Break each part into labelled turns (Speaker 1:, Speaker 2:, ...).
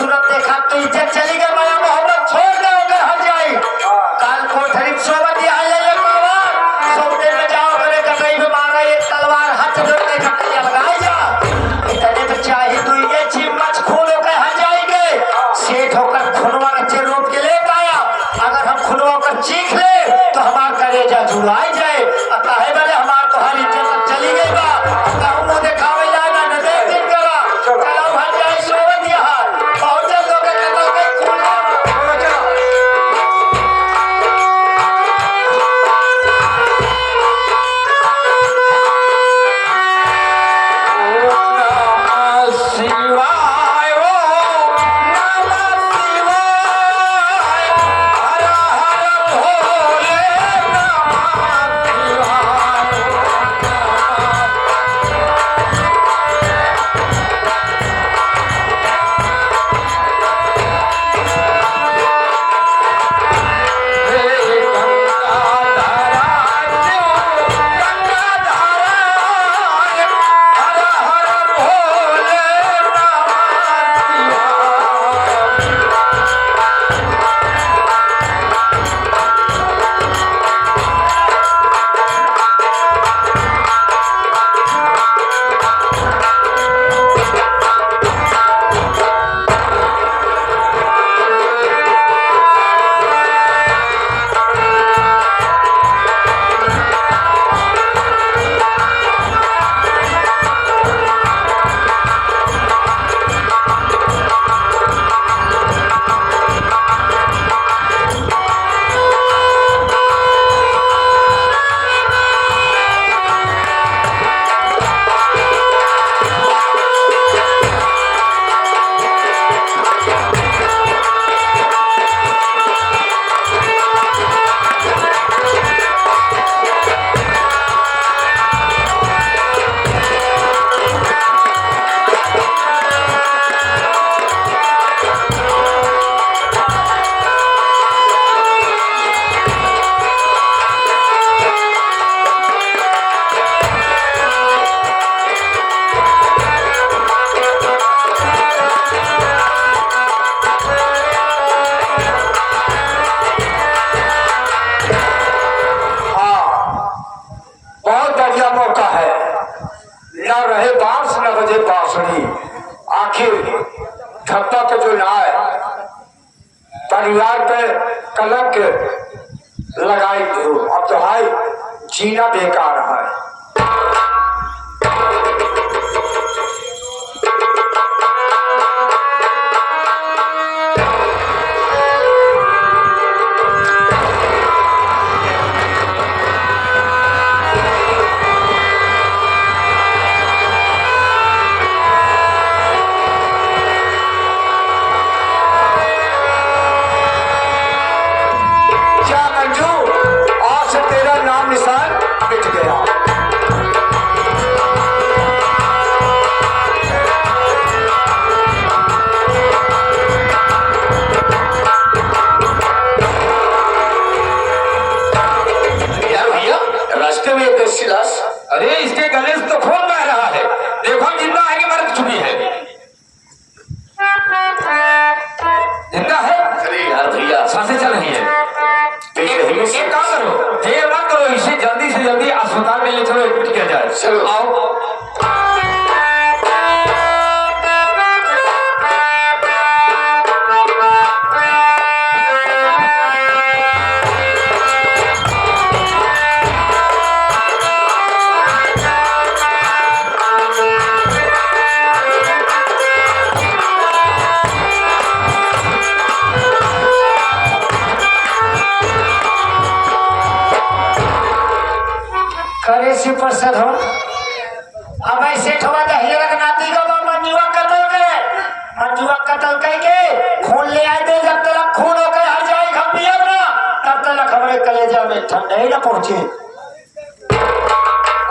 Speaker 1: सूरत देखा तो इज्जत चली गई, माया मोहब्बत छोड़ दे होकर हट जाए। काल कोठरी सोबत आ जाए बाबा, सौदे में जाओ करे कटई में मारा ये तलवार हाथ जोड़ने कटैया लगाई जा। इतने तो चाहे तू ये चिम्मच खून होकर हट जाएंगे, सेठ होकर खुनवा रचे रोप के लेकर आया। अगर हम खुनवा कर चीख ले तो हमारा कलेजा जुड़ाई जाए। अतः है बोले हमार तो हर इज्जत चली गई बा, कहूं मुंह दिखावे जाए ना न देख दिन करा चलो हट जाए सोबत यहाँ बहुत जल्द होकर कतल के खून
Speaker 2: परिवार पे कलंक लगाई दो। अब तो हाय जीना बेकार है।
Speaker 3: अरे इसके गले से तो खून बह रहा है, देखो जिंदा है कि मर चुकी है? जिंदा है।
Speaker 4: अरे यार भैया
Speaker 3: सांसें चल रही है। एक काम करो, देर मत करो, इसे जल्दी से जल्दी अस्पताल में ले चलो, एडमिट किया जाए।
Speaker 4: चलो
Speaker 3: आओ।
Speaker 1: करे से प्रसन्न हो। अब ऐसे ठोवा दहिया का नाती का मंजुआ कतल के खून ले आए दे। जब तक खून होकर हट जाए हम पिए ना, तब तक हमारे कलेजा में ठंडे न पहुंचे।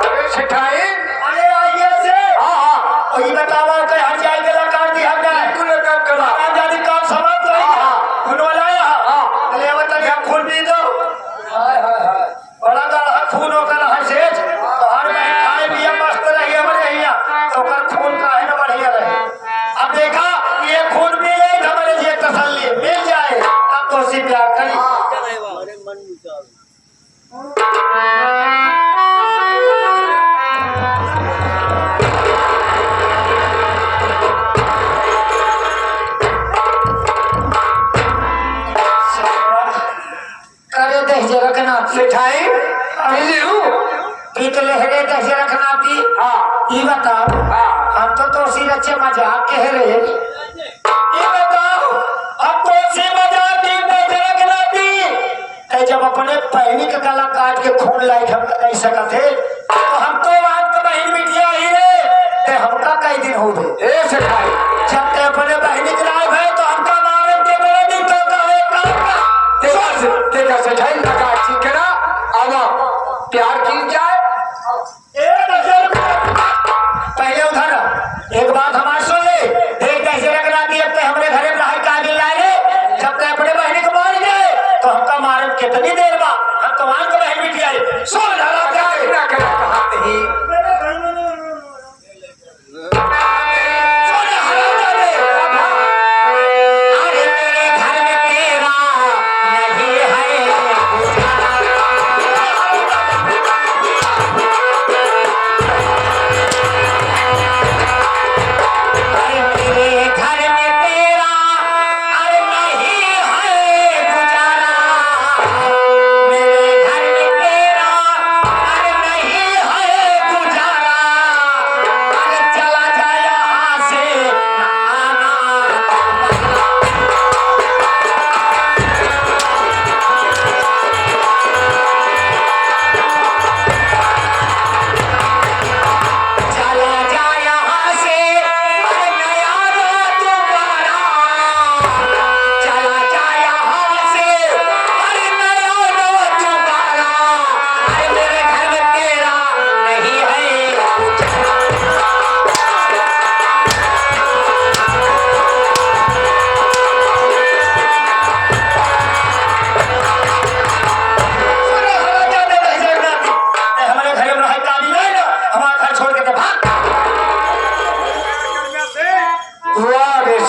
Speaker 2: अरे सिखाई
Speaker 1: अरे आइए से वही बतावा के हट जाए गला काट दिया जाए।
Speaker 2: तूने काम करा
Speaker 1: जानी काम समझ रही खून वाला अरे बता क्या खून पी दो। हाय हाय हाय बड़ा गाढ़ा खून होकर हंसे बाहर में खाए
Speaker 2: सेठाई पीली हूँ
Speaker 1: पीत लहरे कैसे रखना थी ये बताओ हम तो सी रचे मजाक कह रहे ये बताओ हम तो सी मजाक की कैसे रखना थी जब अपने पहनी का गला काट के खून लाइक हम कह सकते तो हम तो आज का बहन बिटिया ही रे ते हमका कई दिन हो गए
Speaker 2: ए सेठाई
Speaker 1: जब ते अपने बहनी के लाए भाई तो हमका मारे के मेरे दिन तो
Speaker 2: तेरा सेठाई लगा ठीक है ना अब प्यार की जाए
Speaker 1: पहले उधर एक बात हमारे सुन ले देख कैसे रखना थी अब हमारे घरे में रहे काबिल लाए जब तक अपने बहनी को मार गए तो हमका मारे कितनी देर बाद हम तो वहां को बहन बिटिया सुन लगा
Speaker 2: क्या इतना करा कहा नहीं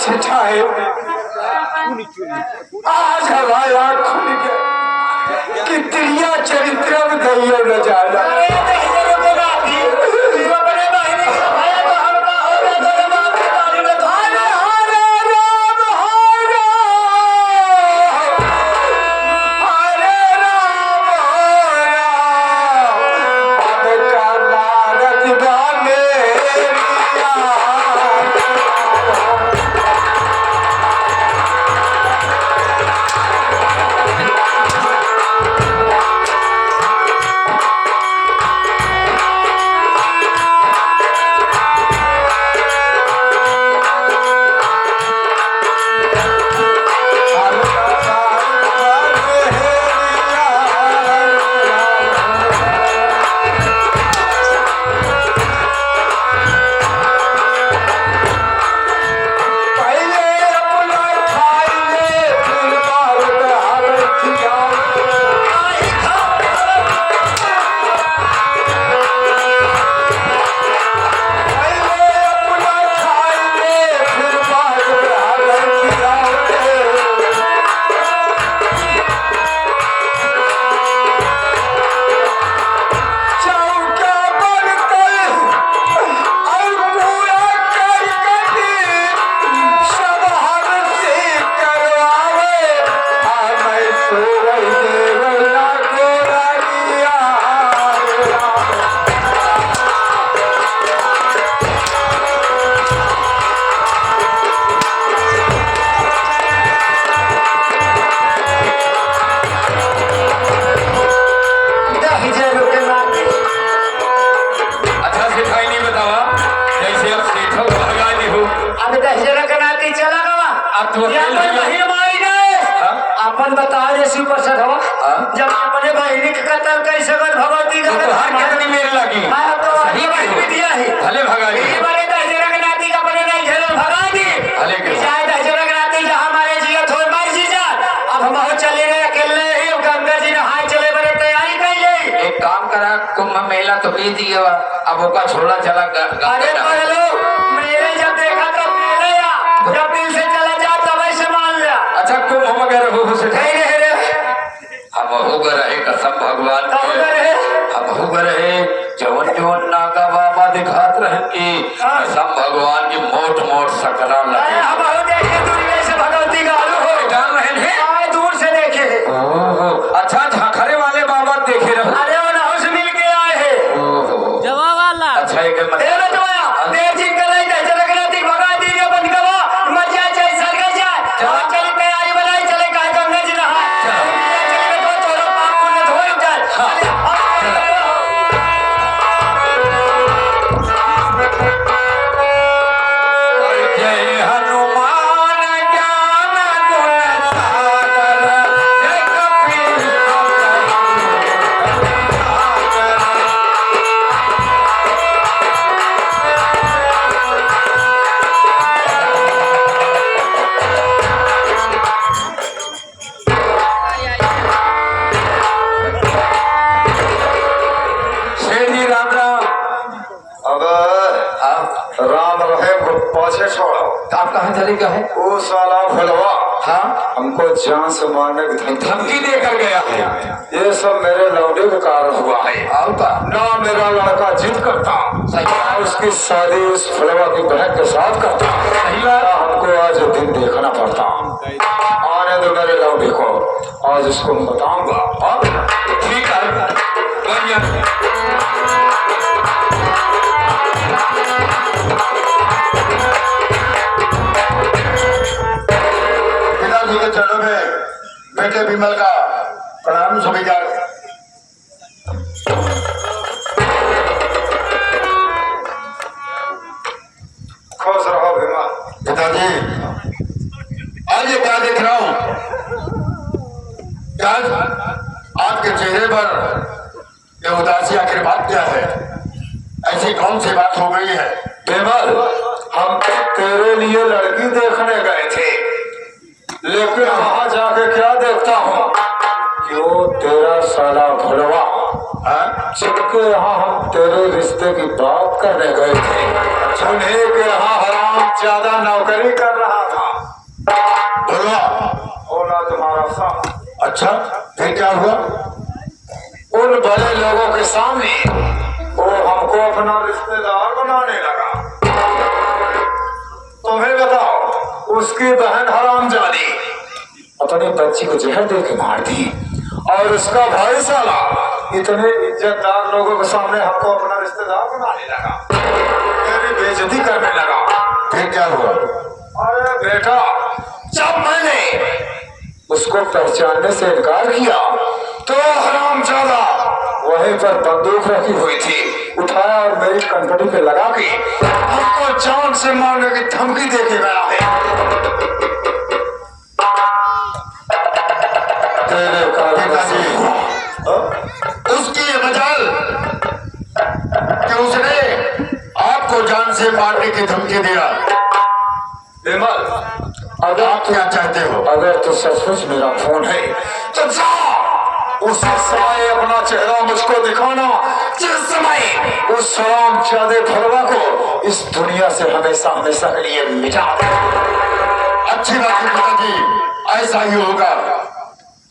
Speaker 2: सेठाई आज हमारी आँख खुल गई कि त्रिया चरित्र में गई न जाना अपन बताओ जैसी पसंद हो जब अपने बहनी के कत्ल कैसे कर भगवती का
Speaker 3: हर कितनी मेरे लगी
Speaker 1: तो सही भी दिया है
Speaker 3: भले भगा दी
Speaker 1: ये बड़े दहजरक नाती का बने नहीं झेल भगा दी
Speaker 3: भले के
Speaker 1: चाहे दहजरक नाती जहां हमारे जिया थोड़ मार जी जा अब हम बहुत चले गए अकेले ही गंगा जी नहाए चले बड़े तैयारी कर ले
Speaker 3: एक काम करा कुंभ मेला तो पी दिए अब ओका छोड़ा चला
Speaker 1: अरे पहलो मेरे जब देखा तब मेरे या जब दिल से चला जा तब ऐसे मान लिया
Speaker 3: अच्छा कुंभ वगैरह हो से
Speaker 1: नहीं रहे
Speaker 3: हम हो रहे कसम भगवान
Speaker 1: कब रहे
Speaker 3: हम हो रहे जवन जवन नागा बाबा दिखात रहे कि कसम भगवान की मोट मोट सकरा लगे
Speaker 1: हम हो देखे दुनिया से भगवती का आलू हो
Speaker 3: जान रहे हैं
Speaker 1: दूर से देखे
Speaker 3: अच्छा झाखरे वाले बाबा तरीका है?
Speaker 2: वो साला भलवा
Speaker 3: हाँ,
Speaker 2: हमको जान से मारने की
Speaker 3: धमकी देकर गया है।
Speaker 2: ये सब मेरे लौटे के कारण हुआ है।
Speaker 3: और का
Speaker 2: ना मेरा लड़का जिद करता,
Speaker 3: सही
Speaker 2: ना उसकी शादी उस फलवा की बहन के साथ करता,
Speaker 3: सही बात।
Speaker 2: ना हमको आज दिन देखना पड़ता। आने दो मेरे लौटे को, आज इसको मैं बताऊंगा।
Speaker 3: हाँ, ठीक है, बढ़िया।
Speaker 1: पिताजी के चरणों में बेटे विमल का प्रणाम स्वीकार।
Speaker 2: खुश रहो भीमा।
Speaker 1: पिताजी आज ये क्या देख रहा हूँ? क्या आपके चेहरे पर ये उदासी आखिर बात क्या है? ऐसी कौन सी बात हो गई है?
Speaker 2: विमल, हम तेरे लिए लड़की देखने गए थे, लेकिन वहां जाके क्या देखता हूँ कि वो तेरा साला भलवा जिनके यहाँ हम तेरे रिश्ते की बात करने गए थे, उन्हीं के यहाँ हराम ज्यादा नौकरी कर रहा था।
Speaker 1: भलवा
Speaker 2: बोला तुम्हारा साथ।
Speaker 1: अच्छा, फिर क्या हुआ?
Speaker 2: उन बड़े लोगों के सामने वो हमको अपना रिश्तेदार बनाने लगा। तुम्हें बताओ, उसकी बहन हरामजादी अपनी बच्ची को जहर दे के मार दी, और उसका भाई साला इतने इज्जतदार लोगों के सामने हमको अपना रिश्तेदार बनाने लगा, मेरी बेइज्जती करने लगा।
Speaker 1: फिर क्या हुआ?
Speaker 2: अरे बेटा, जब मैंने उसको पहचानने से इनकार किया तो हरामजादा वहीं पर बंदूक रखी हुई थी, उठाया और मेरी कंपनी पे लगा के हमको जान से मारने की धमकी दे के गया है। तेरे
Speaker 1: पिताजी, उसकी ये मजाल कि उसने आपको जान से मारने की धमकी दिया।
Speaker 2: विमल,
Speaker 1: अब आप क्या चाहते हो?
Speaker 2: अगर तो सचमुच मेरा फोन है तो जा उसी समय अपना चेहरा मुझको दिखाना, जिस समय उस हरामजादे भलवा को इस दुनिया से हमेशा हमेशा के लिए मिटा दे।
Speaker 1: अच्छी बात है पिताजी, ऐसा ही होगा।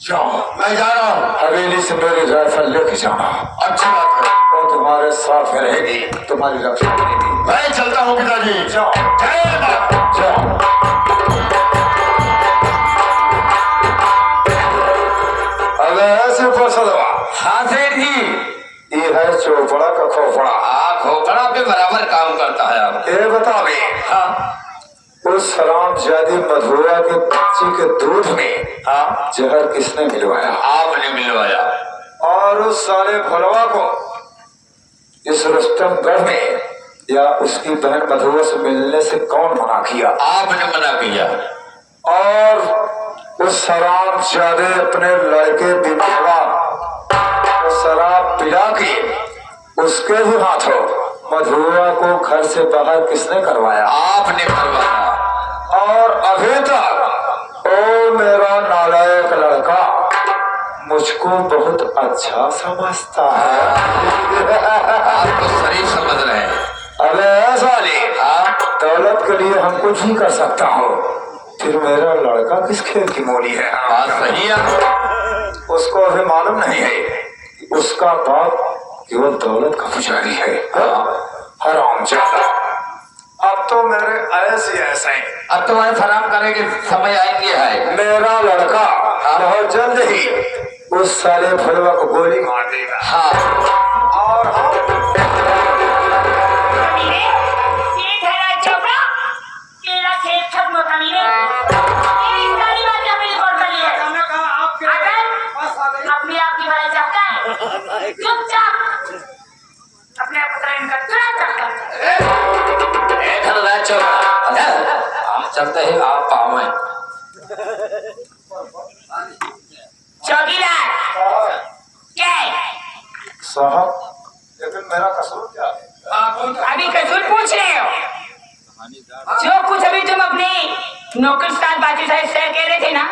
Speaker 2: जाओ,
Speaker 1: मैं जा रहा हूँ।
Speaker 2: हवेली से मेरी राइफल लेके जाना,
Speaker 1: अच्छी बात है,
Speaker 2: वो तुम्हारे साथ में रहेगी, तुम्हारी रक्षा करेगी।
Speaker 1: मैं चलता हूँ पिताजी।
Speaker 2: जाओ,
Speaker 1: जय माता।
Speaker 2: जाओ। अब ऐसे फसलवा
Speaker 3: हाँ सेठ जी,
Speaker 2: ये है चौपड़ा का खोपड़ा।
Speaker 3: हाँ, खोपड़ा पे बराबर काम करता है आप।
Speaker 2: ये बता बे,
Speaker 3: हाँ,
Speaker 2: उस हरामजादी मधुआ के बच्ची के दूध में
Speaker 3: हाँ,
Speaker 2: जहर किसने मिलवाया?
Speaker 3: आपने मिलवाया।
Speaker 2: और उस साले भलवा को इस रुस्तमगढ़ में या उसकी बहन मधुआ से मिलने से कौन मना किया?
Speaker 3: आपने मना किया।
Speaker 2: और उस हरामजादे अपने लड़के बिमलवा को शराब पिला के उसके ही हाथों मधुआ को घर से बाहर किसने करवाया?
Speaker 3: आपने करवाया।
Speaker 2: और अभी तक ओ मेरा नालायक लड़का मुझको बहुत अच्छा समझता है।
Speaker 3: आप तो सही समझ रहे हैं।
Speaker 2: अबे ऐसा नहीं,
Speaker 3: हाँ,
Speaker 2: दौलत के लिए हम कुछ भी कर सकता हूँ, फिर मेरा लड़का किस खेल की मोली है?
Speaker 3: बात सही है।
Speaker 2: उसको अभी मालूम नहीं है कि उसका बाप केवल दौलत का पुजारी है। हरामजादा, अब तो मेरे ऐसे ऐसे
Speaker 3: अब तुम्हारे फराम करने के समय आएंगे है।
Speaker 2: मेरा लड़का बहुत जल्द ही उस साले भलवा को गोली मार देगा।
Speaker 3: हाँ,
Speaker 2: और हम
Speaker 4: सेठ है राज चोपड़ा, तेरा खेत खत्म होता नहीं है। तेरी सारी बातें हमने रिकॉर्ड कर ली है। अगर अपने आप की भलाई चाहता है, चुपचाप अपने आप को ट्रेन कर, तुरंत
Speaker 3: हम चलते हैं, आप पावे।
Speaker 4: चौकीदार क्या है?
Speaker 2: साहब, लेकिन मेरा कसूर क्या है?
Speaker 4: अभी कसूर पूछ रहे हो? जो कुछ अभी तुम अपने नौकर साथ बातें से कह रहे थे ना,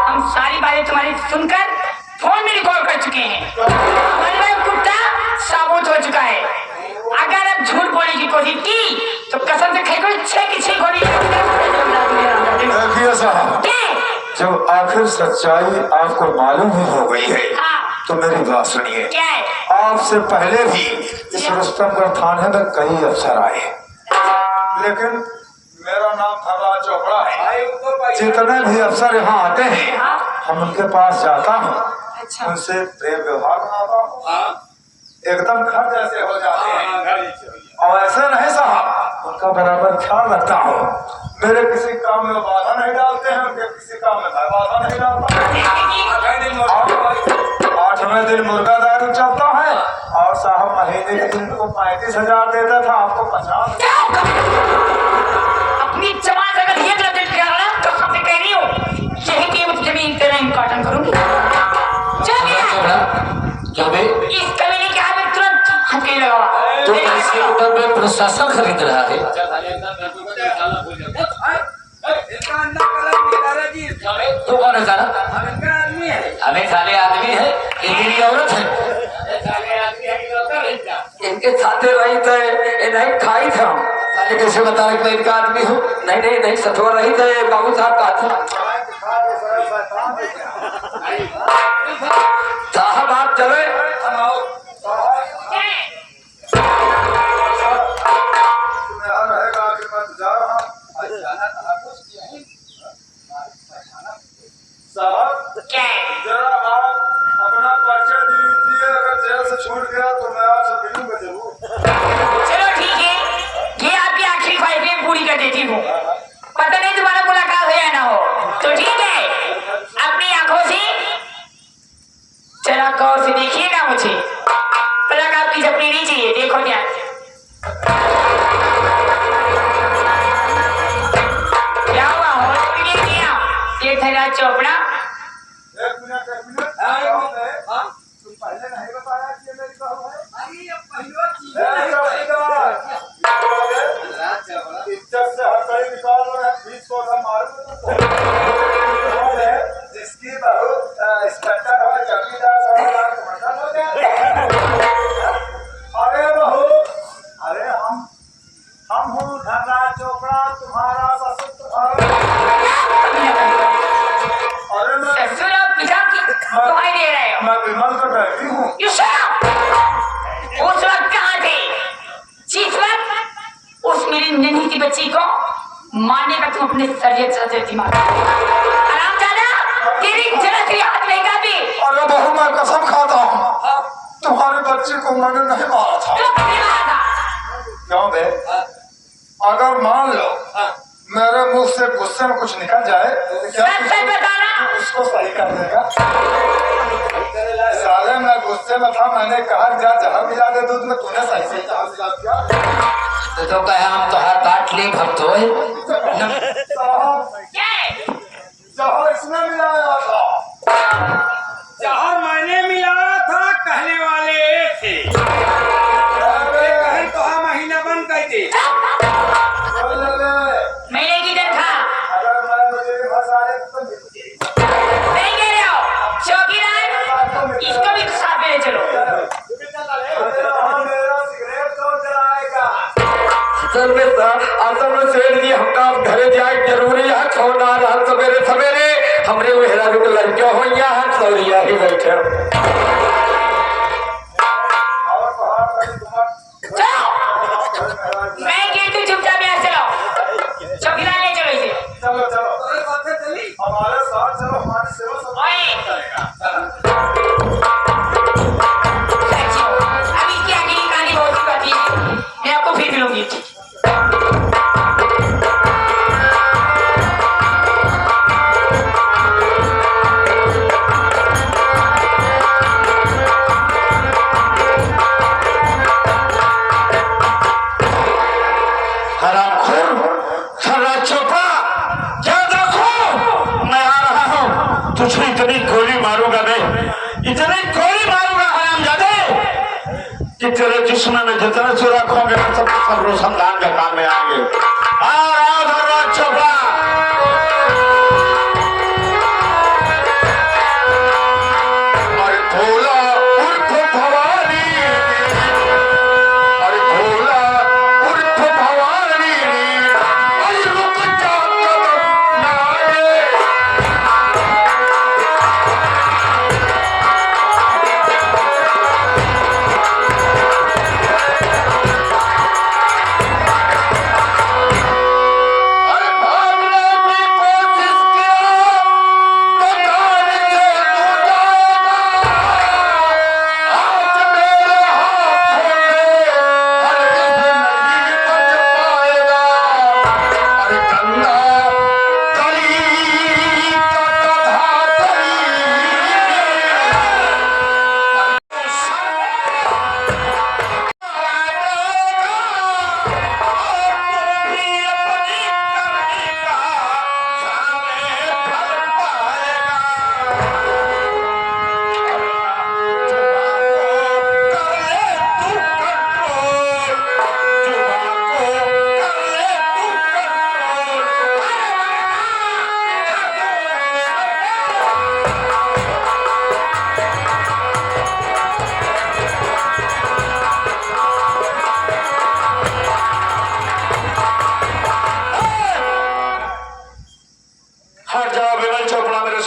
Speaker 4: हम सारी बातें तुम्हारी सुनकर फोन में रिकॉर्ड कर चुके हैं। हमारा कुत्ता साबुत हो चुका है। अगर अब झूठ बोलने की कोशिश की तो कसम से खेल 6 की 6 गोली
Speaker 2: सुनिए साहब, जब आखिर सच्चाई आपको मालूम ही हो गई है तो मेरी बात सुनिए।
Speaker 4: क्या है?
Speaker 2: आपसे पहले भी इस रुस्तमगढ़ थाने में कई अफसर आए, लेकिन मेरा नाम थर्रा चोपड़ा है। जितने भी अफसर यहाँ आते हैं हम उनके पास जाता हूँ, उनसे प्रेम व्यवहार बनाता हूँ, एकदम घर जैसे हो जाते हैं। और ऐसे नहीं साहब, उनका बराबर ख्याल रखता हूँ। मेरे किसी काम में बाधा नहीं डालते हैं, उनके किसी काम में मैं बाधा नहीं डालता। 8वें दिन मुर्गा दारू चलता है और साहब महीने के दिन को 35,000 देता था, आपको 50।
Speaker 4: अपनी जमात अगर ये गलत किया ना तो सबसे कह रही हूँ यही कीमत जमीन तेरा काटन करूंगी।
Speaker 3: क्या बे?
Speaker 4: इस कमीने के हाथ में तुरंत हथकड़ी लगावा।
Speaker 3: तो ऐसे होटल में प्रशासन खरीद रहा है। तो कौन है सारा? हमें साले आदमी है, मेरी औरत है। इनके साथे रही थे, नहीं खाई था। साले कैसे बता रहे मैं इनका आदमी हूँ? नहीं सतवा रही थे, बाबू साहब का था। साहब आप चले।
Speaker 4: क्या है?
Speaker 2: जरा आप अपना परिचय दीजिए, अगर जेल से छूट गया तो मैं आपसे मिलूंगा जरूर।
Speaker 4: चलो ठीक है, ये आपकी आखिरी ख्वाहिश मैं पूरी कर देती हूँ। पता नहीं तुम्हारा मुलाकात हो या ना हो, तो ठीक है अपनी आंखों से जरा गौर से देखिएगा मुझे। पलक आपकी झपकी नहीं चाहिए, देखो क्या क्या हुआ हो ये थर्रा चोपड़ा।
Speaker 2: एक मिनट तुम पहले नहीं बताया कि ये मेरी बहू है? इज्जत से हथकड़ी निकाल रहे हैं, 20 पौधा मारूंगा जिसकी बहू इंस्पेक्टर और जमींदार साहब हो गया। अरे बहू, अरे हम हूँ धर्रा चोपड़ा, तुम्हारा ससुर। अरे
Speaker 4: ससुर और पिता की दुहाई दे रहे हो।
Speaker 2: मैं विमल का डरती हूँ।
Speaker 4: You shut up! उस वक्त कहाँ थे? जिस वक्त उस मेरी नन्ही सी बच्ची को मारने का तुम अपने सरिये दिमाग हरामजादा, तेरी जरा सी हाथ नहीं काटी।
Speaker 2: अरे बहू मैं कसम खाता हूँ, तुम्हारे बच्चे को मैंने नहीं मारा था।
Speaker 4: क्यों नहीं मारा था?
Speaker 2: क्यों बे? अगर मान लो मेरे मुंह से गुस्से में कुछ निकल जाए तो क्या
Speaker 4: सच बताना।
Speaker 2: उसको सही कर देगा? साले मैं गुस्से में था, मैंने कहा जा जहर मिला दे दूध में, तूने सही से जहर मिला दिया।
Speaker 3: तो कहे हम तो हाथ काट ले भक्तो है।
Speaker 4: क्या है?
Speaker 2: जहर इसने मिलाया था।
Speaker 5: जहर मैंने मिलाया था, कहने वाले थे। कहन तो हाँ महीना बन गई थी।
Speaker 4: महीने की तनख्वाह
Speaker 2: अगर मैं मुझे फंसाने तो
Speaker 4: नहीं कह रहे हो? चौकीदार इसको भी साथ में ले चलो।
Speaker 2: मेरा सिगरेट कौन जलाएगा?
Speaker 3: असल में सेठ जी हमका घरे जाए जरूरी है। छोड़ना रहा सवेरे सवेरे हमरे मेहरा रुक लड़कियों हो यहाँ सौरिया ही बैठे।
Speaker 4: चलो मैं कहती चुपचाप यहाँ चलो। चौकीदार ले चलो इसे।
Speaker 2: चलो हमारे साथ चलो, हमारी सेवा सब
Speaker 4: अब इसकी आगे की कहानी बहुत ही बाकी है, मैं आपको फिर मिलूंगी।
Speaker 3: तुझे इतनी गोली मारूंगा मैं, इतनी गोली मारूंगा हरामजादे कि तेरे जिस्म में जितने सुराख होंगे सब रोशनदान के काम में आएंगे। चोपड़ा अरे भोला उर्फ भवानी, अरे भोला उर्फ भवानी, अरे रुक जा नारे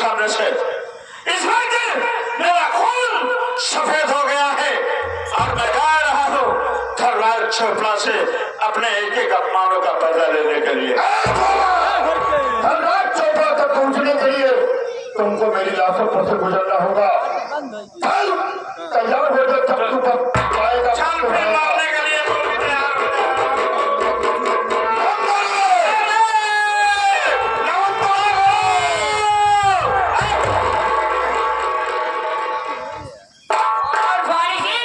Speaker 3: सामने से। इस वक्त मेरा खून सफेद हो गया है और मैं जा रहा हूँ थर्राज चोपड़ा से अपने एक एक अपमानों का बदला लेने के लिए।
Speaker 2: धनराज चोपड़ा तक पहुंचने के लिए तुमको मेरी लाशों पर से गुजरना होगा। चल तैयार हो जा, तब तू बच आएगा।
Speaker 3: चल फिर मारने के लिए तुम तैयार हो जाओ।
Speaker 4: और वारिसी,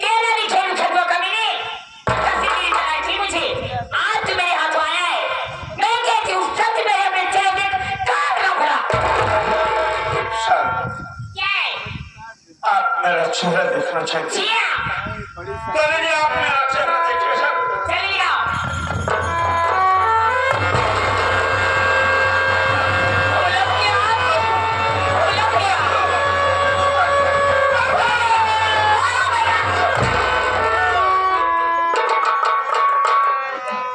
Speaker 4: तेरा भी खेल खत्म कभी नहीं। तस्वीर बनाई थी मुझे, आज तू मेरे हाथों आया है। मैं कहती हूँ सच में अपने चेहरे काट ना भरा।
Speaker 3: सर,
Speaker 4: क्या है?
Speaker 3: आप मेरा चेहरा देखना चाहते
Speaker 4: जी
Speaker 3: हैं?
Speaker 4: हाँ,
Speaker 3: चलिए आप मेरा चेहरा देखिए सर।
Speaker 4: चलिए आओ। बोलो क्या? बोलो क्या?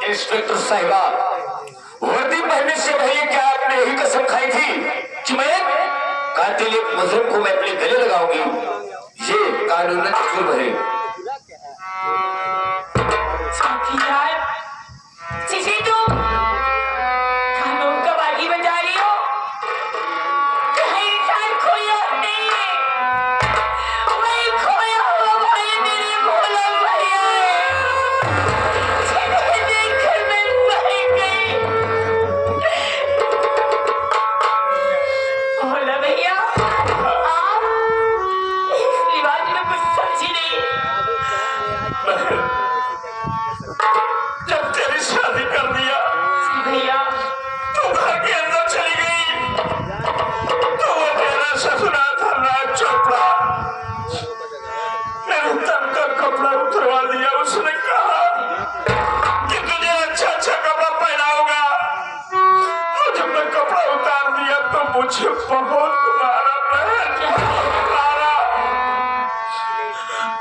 Speaker 1: इंस्पेक्टर साहिबा, वर्दी पहनने से पहले क्या आपने यही कसम खाई थी कि मैं कातिल एक मुजरिम को मैं अपने गले लगाऊंगी? ये कानूनन जुर्म है।
Speaker 4: यार, जिसे तुम कानून का बागी बजा रही हो, कहीं इंसान कोई और नहीं है। वही खोया हुआ भाई मेरे भोला भैया है, जिन्हें देखकर मैं मर गई। भोला भैया, आप इस लिबास में कुछ समझी नहीं।
Speaker 3: जब तेरी शादी कर दिया
Speaker 4: भैया,
Speaker 3: तो घर के अंदर चली गई तो वो तेरा ससुराल था राज चोपड़ा। मेरे तन का कपड़ा उतरवा दिया। उसने कहा कि तुझे अच्छा अच्छा कपड़ा पहनाऊंगा। और जब मैं कपड़ा उतार दिया तो मुझे बहुत मारा, बहन मारा।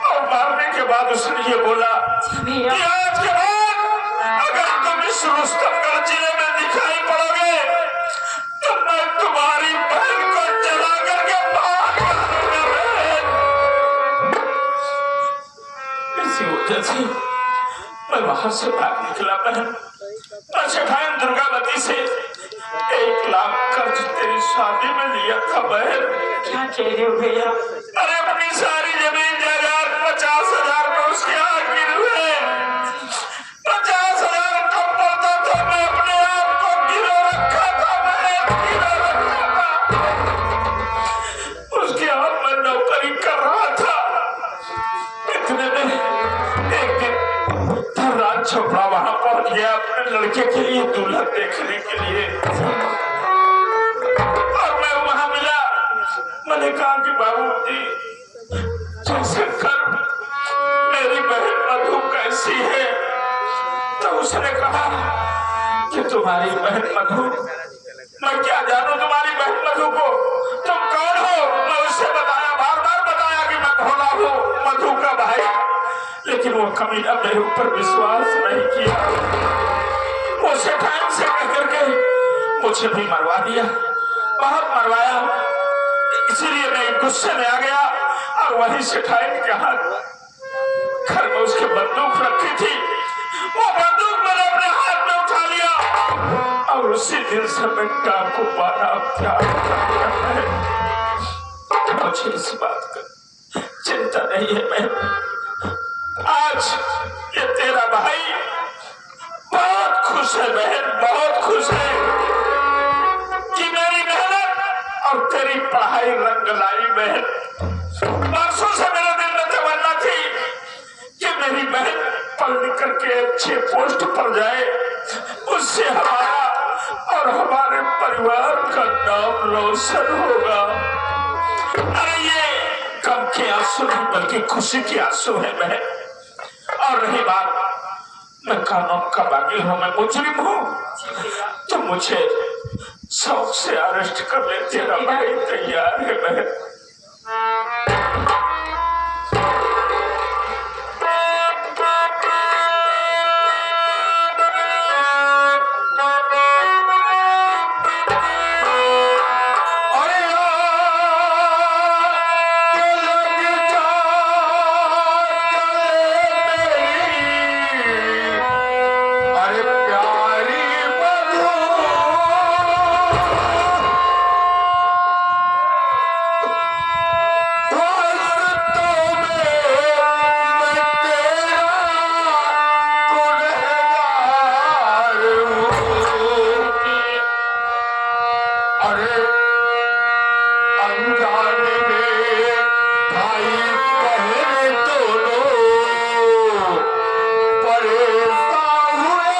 Speaker 3: और मारने के बाद उसने ये बोला
Speaker 4: भैया,
Speaker 3: कि आज के बाद अगर तुम इस रुस्तम का जिले में दिखाई पड़ोगे तो मैं तुम्हारी बहन को जला करके मार दूंगा बहन। इसी वजह से मैं बाहर से भाग निकला बहन। मैं सेठान दुर्गावती से 1 लाख कर्ज तेरी शादी में लिया था बहन।
Speaker 4: क्या कह रहे हो भैया?
Speaker 3: अरे अपनी सारी जमीन जायदाद 50,000 में उसके हाथ गिर हुए। 50,000 कब पड़ता था? मैं अपने आप को गिरो रखा था, मैं गिरो रखा था। उसके हाथ में नौकरी कर रहा था। इतने में एक दिन धनराज चोपड़ा वहां पहुंच गया अपने लड़के के लिए दूल्हा देखने के लिए। और मैं वहां मिला। मैंने कहा कि बाबूजी, जैसे कर मेरी बहन मधु कैसी है? तो उसने कहा कि तुम्हारी बहन मधु, मैं क्या जानूं तुम्हारी बहन मधु को? तुम कौन हो? मैं उससे बताया, बार बार बताया कि मैं भोला हूँ, मधु का भाई। लेकिन वो कमीना मेरे ऊपर विश्वास नहीं किया। वो सेठान से कह करके मुझे भी मरवा दिया, बहुत मरवाया। इसीलिए मैं गुस्से में आ गया और वही सेठान के हाथ घर में उसके बंदूक रखी थी, वो बंदूक मैंने अपने हाथ में उठा लिया और उसी दिन से मैं डाकू पाना अख्तियार कर लिया है। मुझे इस बात का चिंता नहीं है। मैं आज ये तेरा भाई बहुत खुश है बहन, बहुत खुश है कि मेरी मेहनत और तेरी पढ़ाई रंग लाई बहन। बरसों से मेरे दिल में तमन्ना थी कि मेरी बहन पढ़ लिख करके अच्छे पोस्ट पर जाए, उससे हमारा और हमारे परिवार का नाम रोशन होगा। अरे ये गम के आंसू नहीं बल्कि खुशी के आंसू है बहन। और रही बात, मैं कानून का बागी हूँ, मैं मुजरिम हूँ, तो मुझे शौक से अरेस्ट कर ले, तेरा भाई तैयार है बहन। अरे अनजाने में भाई बहन दोनों परेशान हुए।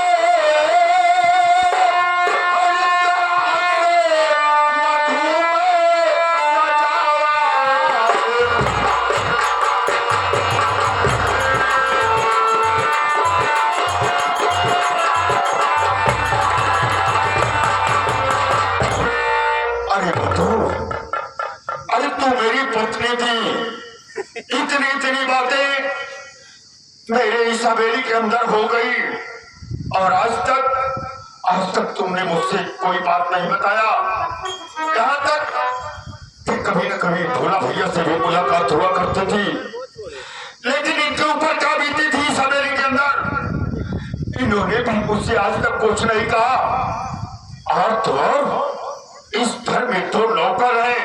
Speaker 3: अरे मधु, अरे तू मेरी पत्नी थी, इतनी इतनी बातें मेरे इस हवेली के अंदर हो गई और आज तक तुमने मुझसे कोई बात नहीं बताया। यहाँ तक कि कभी न कभी भोला भैया से भी मुलाकात हुआ करती थी, लेकिन इनके ऊपर क्या बीती थी इस हवेली के अंदर, इन्होंने भी मुझसे आज तक कुछ नहीं कहा। और तो इस घर में तो नौकर हैं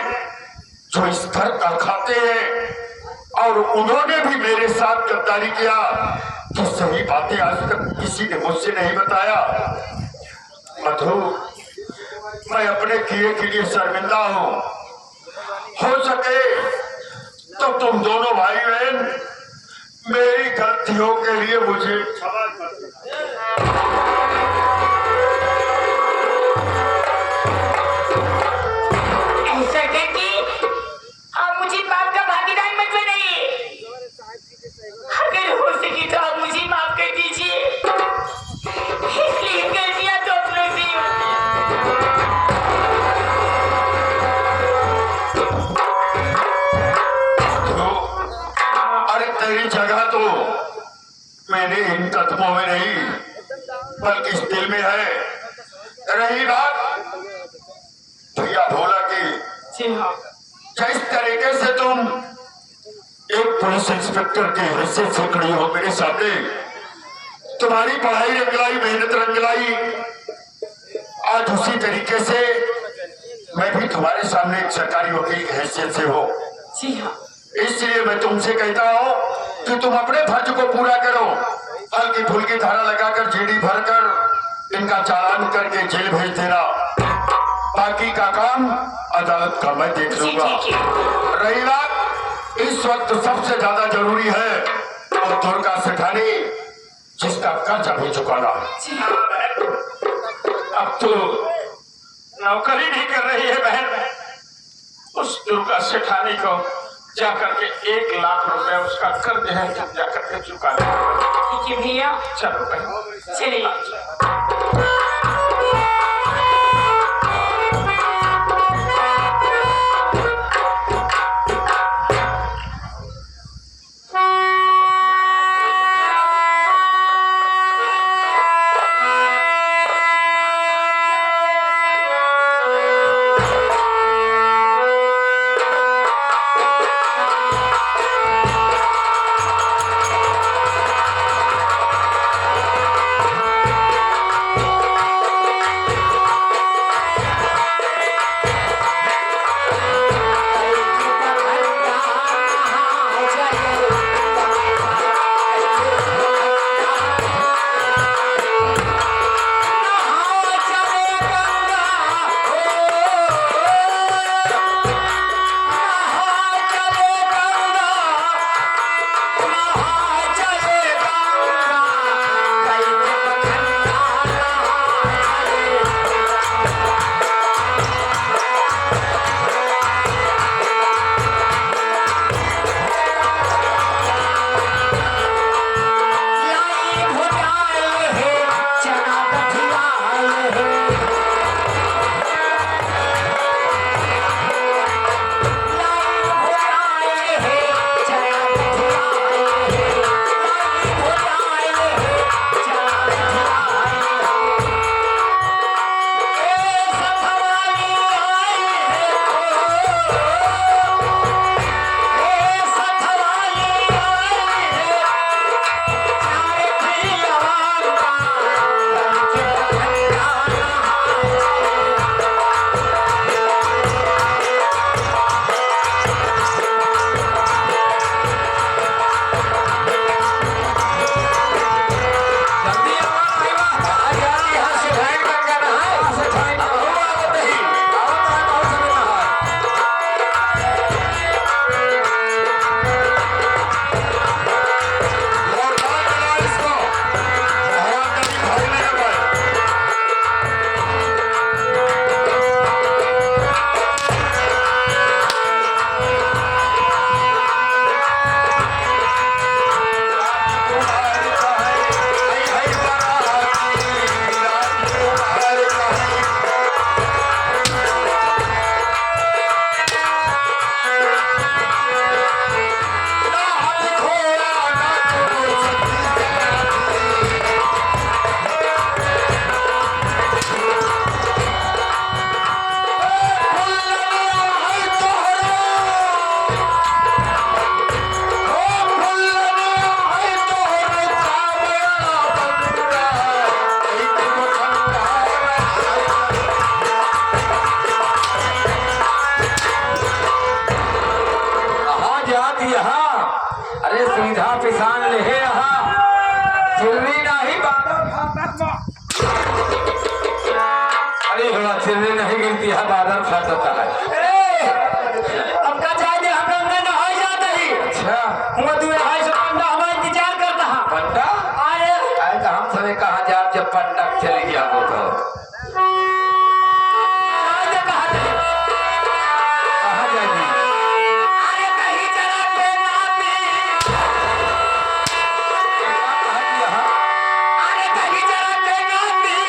Speaker 3: जो इस घर का खाते हैं, और उन्होंने भी मेरे साथ गद्दारी किया कि सही बातें आज तक किसी ने मुझसे नहीं बताया। मधु, मैं अपने किए के लिए शर्मिंदा हूँ। हो सके तो तुम दोनों भाई बहन मेरी गलतियों के लिए मुझे क्षमा कर दो।
Speaker 4: ऐसा करके आप मुझे पाप का भागीदार मत बनाइए। अगर हो सके तो आप मुझे माफ कर दीजिए, इसलिए गलतियां तो अपनों से ही होती
Speaker 3: तो, अरे तेरी जगह तो मैंने इन कदमों में नहीं बल्कि इस दिल में है। रही बात भैया भोला की,
Speaker 4: जी हाँ।
Speaker 3: जिस तरीके से तुम एक पुलिस इंस्पेक्टर के हैसियत से खड़ी हो मेरे सामने, तुम्हारी पढ़ाई रंगलाई, मेहनत रंगलाई, आज उसी तरीके से मैं भी तुम्हारे सामने एक सरकारी वकील की हैसियत से हो।
Speaker 4: जी हाँ।
Speaker 3: इसलिए मैं तुमसे कहता हूँ कि तुम अपने फर्ज को पूरा करो, हल्की फुल्की धारा लगाकर जीडी भरकर इनका चालान करके जेल भेज देना। बाकी का काम अदालत का मैं देख लूंगा। रही बात, इस वक्त सबसे ज्यादा जरूरी है और दुर्गा सेठानी जिसका कर्जा भी चुकाना। अब तो नौकरी नहीं कर रही है बहन, उस दुर्गा सेठानी को जाकर के 1 लाख रुपए उसका कर्ज है, तुम जाकर के चुका दो।
Speaker 4: ठीक है भैया,
Speaker 3: चलो बहन,
Speaker 4: चलिए।
Speaker 1: अब का जाए दे हम गंगा नहाए जाते ही
Speaker 3: अच्छा
Speaker 1: हुआ तू हाय से पंडा हमारा इंतजार करता है
Speaker 3: पंडा
Speaker 1: आए
Speaker 3: आए तो हम सभी कहाँ जा जब पंडा चले गया वो तो
Speaker 1: आज कहा जाए
Speaker 3: कहाँ जाएगी
Speaker 1: अरे कहीं जरा के नाती अरे कहीं जरा के नाती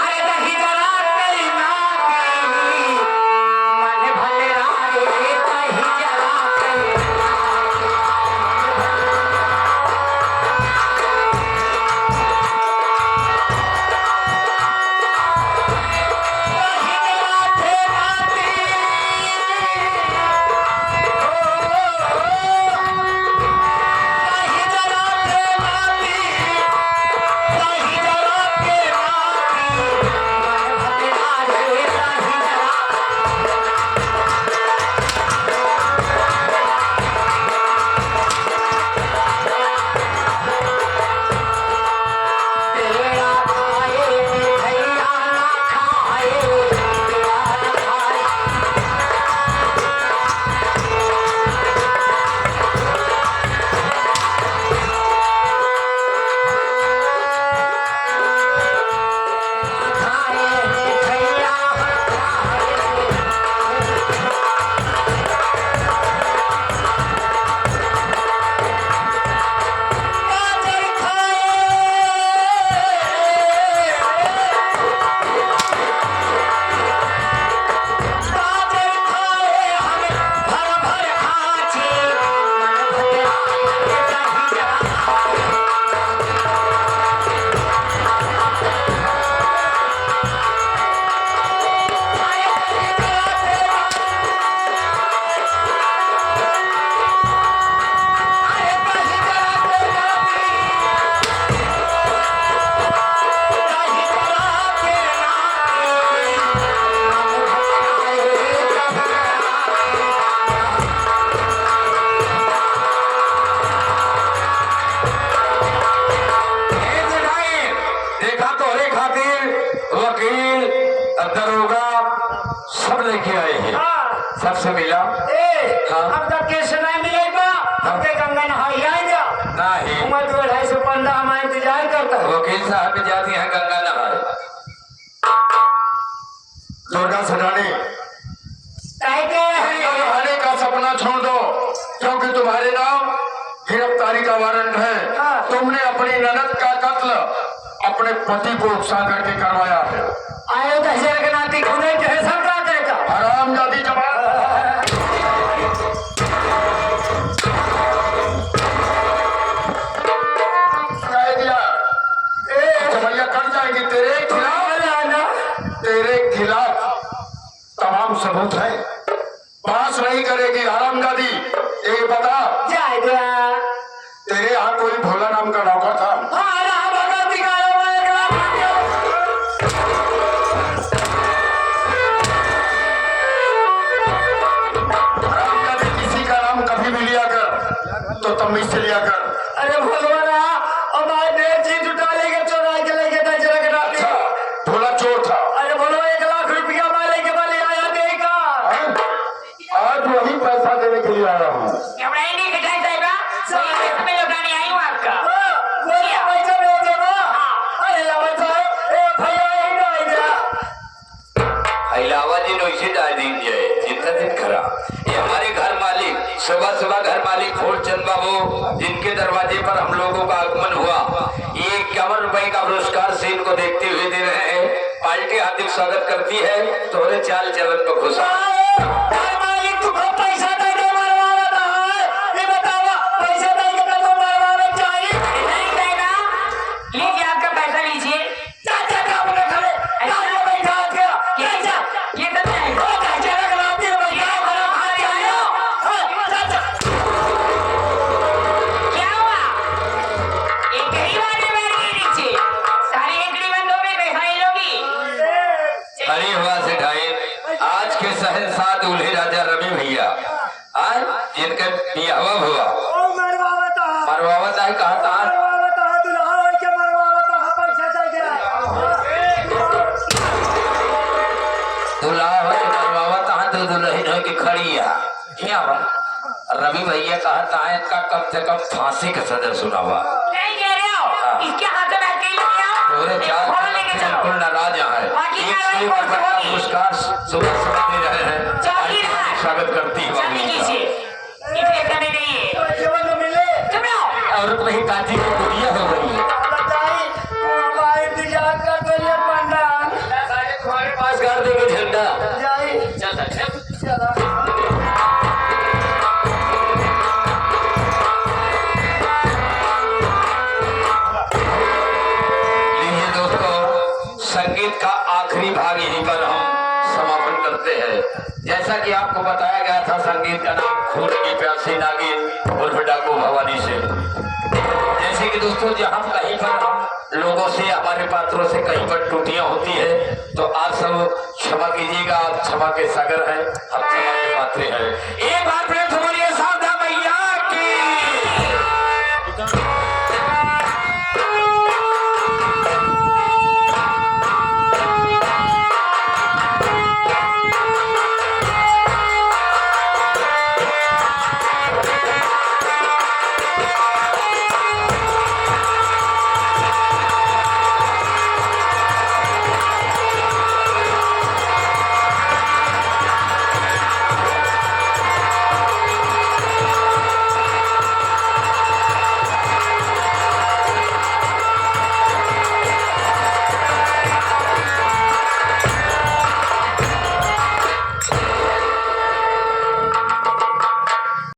Speaker 1: अरे कहीं जरा के नाती मन भले रारे कहीं जरा के
Speaker 3: देखा तोहरे खातिर वकील दरोगा सब लेके आए हैं सबसे मिला हाँ।
Speaker 1: अब तक केस नहीं मिलेगा अब के गंगा नहाई आएगा
Speaker 3: नहीं
Speaker 1: उम्र 2 से 15 हमारा इंतजार करता है
Speaker 3: वकील साहब भी जाती हैं गंगा नहाए दुर्गा सजाने
Speaker 1: कहते हैं
Speaker 3: नहाने का सपना छोड़ दो क्योंकि तुम्हारे नाम गिरफ्तारी का वारंट है
Speaker 1: हाँ।
Speaker 3: तुमने अपनी ननद का कत्ल अपने पति को उकसा करके करवाया है
Speaker 1: आयो दशहरा के नाती खुदे के है सब रात का
Speaker 3: हराम जाति जवान कह दिया जमैया कट जाएगी तेरे खिलाफ तमाम सबूत है पास नहीं करेगी हरामजादी ये बता
Speaker 1: जाए दिया
Speaker 3: तेरे यहाँ कोई भोला नाम का नौकर था हरामजादी किसी का नाम कभी भी लिया कर तो तमीज से लिया कर
Speaker 1: अरे भगवाना अब आज देर चीज उठा लेके चोरा के लेके दशहरा के नाती
Speaker 3: अच्छा भोला चोर था
Speaker 1: अरे बोलो 1 लाख रुपया माले के वाले आया देगा
Speaker 3: आज वही पैसा देने के लिए आया हूँ
Speaker 4: घबराई नहीं कटाई साहिबा मैं लौटाने आई हूँ आपका
Speaker 1: बोलिए पैसा भेज देना अरे लावत साहब ए भैया ही डाल दिया
Speaker 3: इलावा दिन वैसे डाल दीजिए जितना दिन खरा ये हमारे घर मालिक सुबह सुबह घर मालिक फूलचंद बाबू जिनके दरवाजे पर हम लोगों का आगमन हुआ ये 51 रुपए का पुरस्कार से इनको देखते हुए दे रहे हैं पार्टी हार्दिक स्वागत करती है तोहरे चाल चलन को खुश
Speaker 1: मालिक तुमको पैसा दे दे मरवाना है ये बताओ पैसा दे के तो मरवाना चाहिए
Speaker 4: नहीं साहिबा लीजिए आपका पैसा लीजिए
Speaker 1: चाचा का बोले खड़े काले बैठा के
Speaker 4: ये सब नहीं
Speaker 1: ओ चाचा का नाती है भैया भरा भारी आयो चाचा
Speaker 4: क्या हुआ एक ही बार में बैठ गई नीचे सारी एकड़ी बंद हो गई पैसा ही लोगी
Speaker 3: अरे हुआ से ढाई आज के शहंशाह दूल्हे राजा रवि भैया आज जिनका बियाह हुआ
Speaker 5: ओ मरवावत हा
Speaker 3: मरवावत है कहा था
Speaker 5: मरवावत हा दुल्हा होई के मरवावत हा पैसा दे गया
Speaker 3: दूल्हा हो मरवा
Speaker 6: खड़ी है क्या बा रवि भैया कहता है का कम से कम फांसी का सजा सुनावा
Speaker 4: नहीं कह रहे हो इसके हाथों में अकेले लेके आओ
Speaker 6: पूरे चार
Speaker 4: फोन लेके चलो
Speaker 6: बिल्कुल नाराज है
Speaker 4: बाकी
Speaker 6: एक
Speaker 4: कार्रवाई
Speaker 6: से
Speaker 4: कोर्ट से
Speaker 6: बड़ा
Speaker 4: होगी।
Speaker 6: पुरस्कार सुबह सुबह दे रहे हैं
Speaker 4: चौकीदार
Speaker 6: स्वागत करती है
Speaker 4: जल्दी
Speaker 6: बाबू
Speaker 4: कीजिए इतने करने नहीं
Speaker 1: तो जीवन में मिले
Speaker 4: चुप रहो
Speaker 6: और वही काजी की दुनिया हो गई है
Speaker 1: बताई भाई इंतजार कर तो ये पंडाल
Speaker 6: तुम्हारे पास गाड़ देंगे झंडा
Speaker 1: जाई
Speaker 6: चल चल
Speaker 1: चला
Speaker 6: लीजिए दोस्तों संगीत का आखिरी भाग यहीं पर हम समापन करते हैं जैसा कि आपको बताया गया था संगीत का नाम खून की प्यासी नागिन उर्फ डाकू भवानी से जैसे कि दोस्तों जहाँ कहीं पर हम लोगों से हमारे पात्रों से कहीं पर त्रुटियां होती है तो आप सब क्षमा कीजिएगा आप क्षमा के सागर हैं हम क्षमा के पात्र हैं